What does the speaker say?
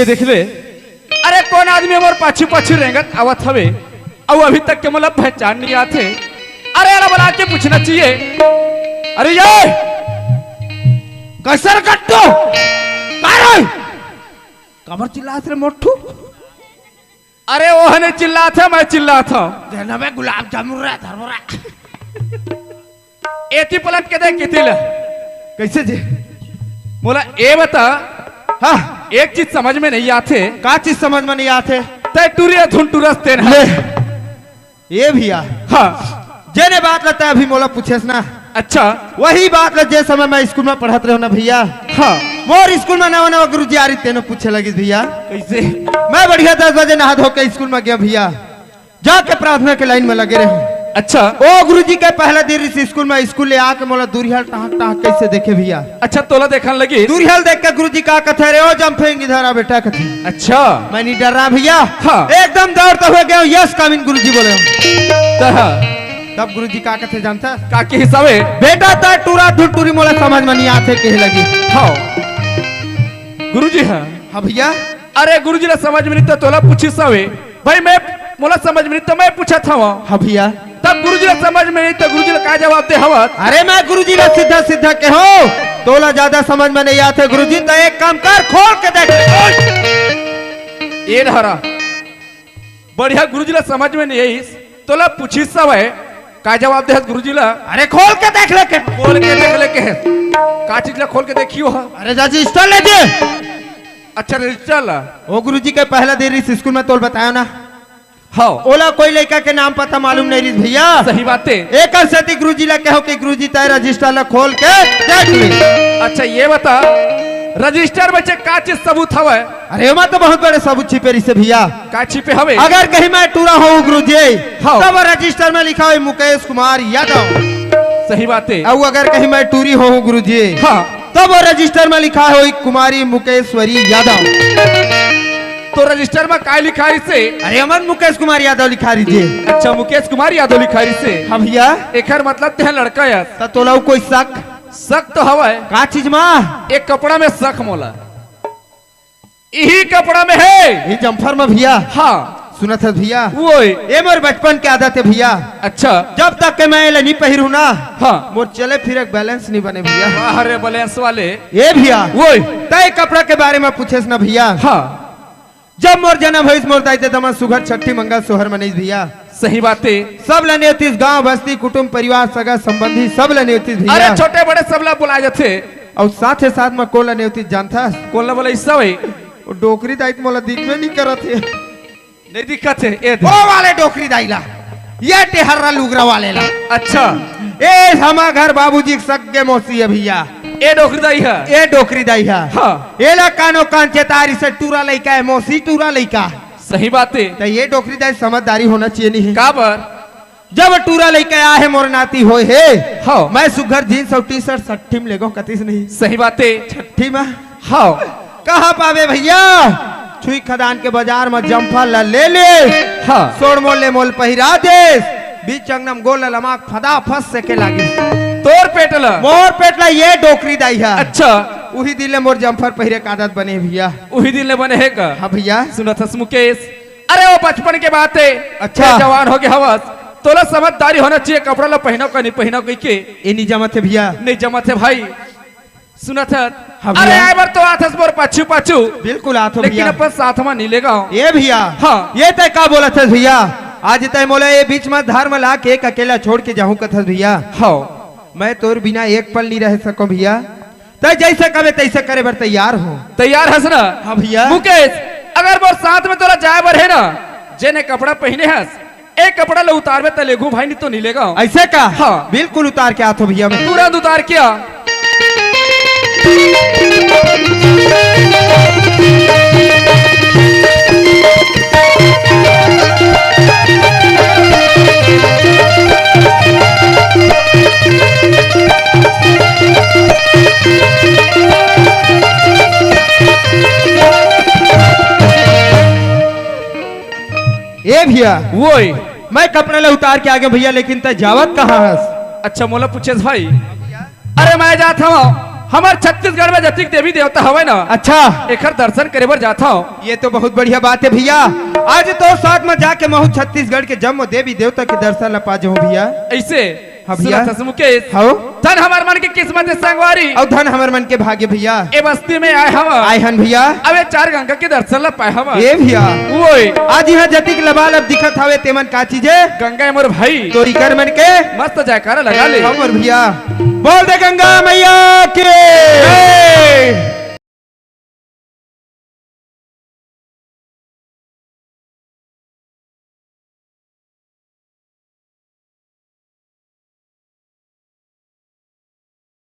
ये देख ले, अरे कौन आदमी हमारे पाछू पाछू रेंगत आवत हवे और अभी तक के मतलब पहचान नहीं आते। अरे अरे बुला के पूछना चाहिए। अरे ये कैसर कट्टो कमर चिल्लात रे मोटू। अरे वो ने चिल्ला था, मैं चिल्ला था देना में गुलाब जामुन रहा धर्मरा एती पलट के देख कितिल कैसे जे बोला ए बता। हाँ एक चीज समझ में नहीं आते। का चीज समझ में नहीं आते? तय टूरिया धुन टूरस तेन ये भैया। हाँ जेने बात लगता है अभी मोला पूछेस ना। अच्छा वही बात ले जे समय मैं स्कूल में पढ़त रहो ना भैया। हाँ मोर स्कूल में नवा नवा गुरुजी आ रही तेनो पूछे लगी भैया कैसे। मैं बढ़िया 10 बजे नहा धो के स्कूल में गया भैया, जाके प्रार्थना के लाइन में लगे रहे। अच्छा ओ गुरुजी के पहला दिन स्कूल में स्कूल ले आके मोला दूरियाल टाँक टाँक कैसे देखे भैया। अच्छा तोला देखने लगी दूरियाल देख के गुरुजी का कथे रे ओ जंपिंग इधर आ बेटा कथे। अच्छा मैं नहीं डर रहा भैया। हाँ एकदम दौड़ते हुए गया यस कमिंग गुरुजी बोले। तब गुरुजी का कथे जानता का के हिसाबे बेटा ता टूरा टूरी मोला समझ में नहीं आते कहे लगी। हाँ गुरुजी। हाँ हाँ भैया। अरे गुरुजी ने समझ में नहीं तो तोला पूछी सवे भाई मैं मोला समझ में नहीं तो मैं पूछा था। हाँ भैया। तब गुरुजी ने समझ में नहीं तो गुरुजी ने क्या जवाब दे हवा। अरे मैं गुरुजी ने सीधा सीधा के हो तोला ज्यादा समझ में नहीं आते गुरुजी तो एक काम कर खोल के देख। ये हरा बढ़िया गुरुजी ने समझ में नहीं आई तोला पूछी सब है का जवाब दे गुरुजी ला। अरे खोल के देख ले के खोल के देख ले के है का चीज ला खोल के देखियो। हा अरे जाजी स्टॉल ले दे। अच्छा रजिस्टर ला। ओ गुरुजी के पहला दिन इस स्कूल में तोल बताया ना। हाँ ओला कोई लड़का के नाम पता मालूम नहीं रही भैया। सही बात है। एक सती गुरुजी ला कहो कि गुरुजी तार रजिस्टर ला खोल के देख ले। अच्छा ये बता रजिस्टर बच्चे का चीज सबूत हवा। अरे मैं तो बहुत बड़े सबूत छिपे रही से भैया। का छिपे हवे अगर कहीं मैं टूरा हूँ गुरुजी हाँ। तब रजिस्टर में लिखा है मुकेश कुमार यादव। सही बात है। और अगर कहीं मैं टूरी हूँ गुरुजी हाँ तब रजिस्टर में लिखा है कुमारी मुकेश्वरी यादव। तो रजिस्टर में काय लिखा से। अरे अमन मुकेश कुमार यादव लिखा रही। अच्छा मुकेश कुमार यादव लिखा से। हाँ भैया। एकर मतलब ते लड़का यार तो तोला कोई शक शक तो हवा है। का चीज माँ एक कपड़ा में शक मोला यही कपड़ा में है ये जम्फर में भैया। हाँ सुना था भैया वो ये मोर बचपन की आदत है भैया। अच्छा जब तक के मैं नहीं पहिरू ना हाँ मोर चले फिर बैलेंस नहीं बने भैया। अरे बैलेंस वाले ये भैया वो तय कपड़ा के बारे में पूछे ना भैया। हाँ जब मोर जन्म हुई मोर दाई दमा सुघर छठी मंगल सोहर मनीष भैया। सही बात है। सब लने होतीस गांव बस्ती कुटुंब परिवार सगा संबंधी सब लने होतीस भैया। अरे छोटे बड़े सब ला बुलाए जाते और साथ साथ में को लने होतीस जानता कौन ला बोला इससा भाई वो डोकरी दाई मोला दिख में नहीं करत है। नहीं दिक्कत है ये वो वाले डोकरी दाई ला ये टेहर्रा लुगरा वाले ला। अच्छा ए हमा घर बाबूजी सगे मौसी है भैया। ये डोकरी दाई है। ए डोकरी दाई है। हाँ ये ला कानो कान चेतारी से टूरा लइका है मौसी टूरा लइका। सही बात है। तो ये डोकरी दाई समझदारी होना चाहिए नहीं है। का बर जब टूरा लइका आ है मोर नाती होए है। हाँ मैं सुघर जीन्स और टी शर्ट सट्ठी में लेगो कतीस नहीं। सही बात है। छठी में हाँ कहाँ पावे भैया छुई खदान के बाजार में जम्फा ला ले ले। हाँ सोड़ मोल ले मोल पहिरा दे बीच अंगनम गोल लमाक फदा फस से के लागी तोर पेटला मोर पेटला ये डोकरी दाई है। अच्छा उही दिल मोर जम्फर पहिरे का आदत बने भैया। उही दिन ले बने है का। हाँ भैया सुना था मुकेश। अरे वो बचपन के बात है। अच्छा जवान हो गया हवस तोला समझदारी होना चाहिए कपड़ा ला पहनो का नहीं पहनो कहीं के ये नहीं जमत है भैया। नहीं जमत है भाई। सुना था हाँ अरे भैया। आए बार तो आथस मोर पाछू पाछू बिल्कुल आथो लेकिन भैया। अपन साथ में नहीं लेगा। ये भैया हाँ ये तय का बोला था भैया आज तय मोला ये बीच में धर्म ला के एक अकेला छोड़ के जाऊं कथा भैया। हाँ मैं तोर बिना एक पल नहीं रह सको भैया। तय जैसे कहे तैसे करे बर तैयार हो। तैयार हस ना। हाँ भैया। मुकेश अगर मोर साथ में तोरा जाए बर है ना जेने कपड़ा पहने हस एक कपड़ा ले उतार में तलेगू भाई नहीं तो नहीं लेगा। ऐसे का हाँ बिल्कुल उतार के आतो भैया मैं तुरंत उतार किया। ए भैया वो मैं कपड़े ले उतार के आगे भैया लेकिन तय जावत कहाँ हस। अच्छा मोला पूछे भाई। अरे मैं जाता हूँ हमार छत्तीसगढ़ में जतिक देवी देवता हवे ना, अच्छा एकर दर्शन करे बर जाता हूँ। ये तो बहुत बढ़िया बात है भैया। आज तो साथ में जाके महू छत्तीसगढ़ के जम्मू देवी देवता के दर्शन ला पा जाऊं भैया। ऐसे हाँ भैया। सुनत हस मुकेश, हो धन हमार मन की किस्मत है संगवारी, और धन हमर मन के भाग्य भैया। ए बस्ती में आए हम आए हन भैया। अबे चार गंगा के दर्शन ला पाए हम। ये भैया ओए आज यहाँ जतिक लबाल अब दिखत हवे तेमन का चीज है गंगा मोर भाई तोरी कर मन के मस्त जयकारा लगा ले। हमर भैया बोल दे गंगा मैया के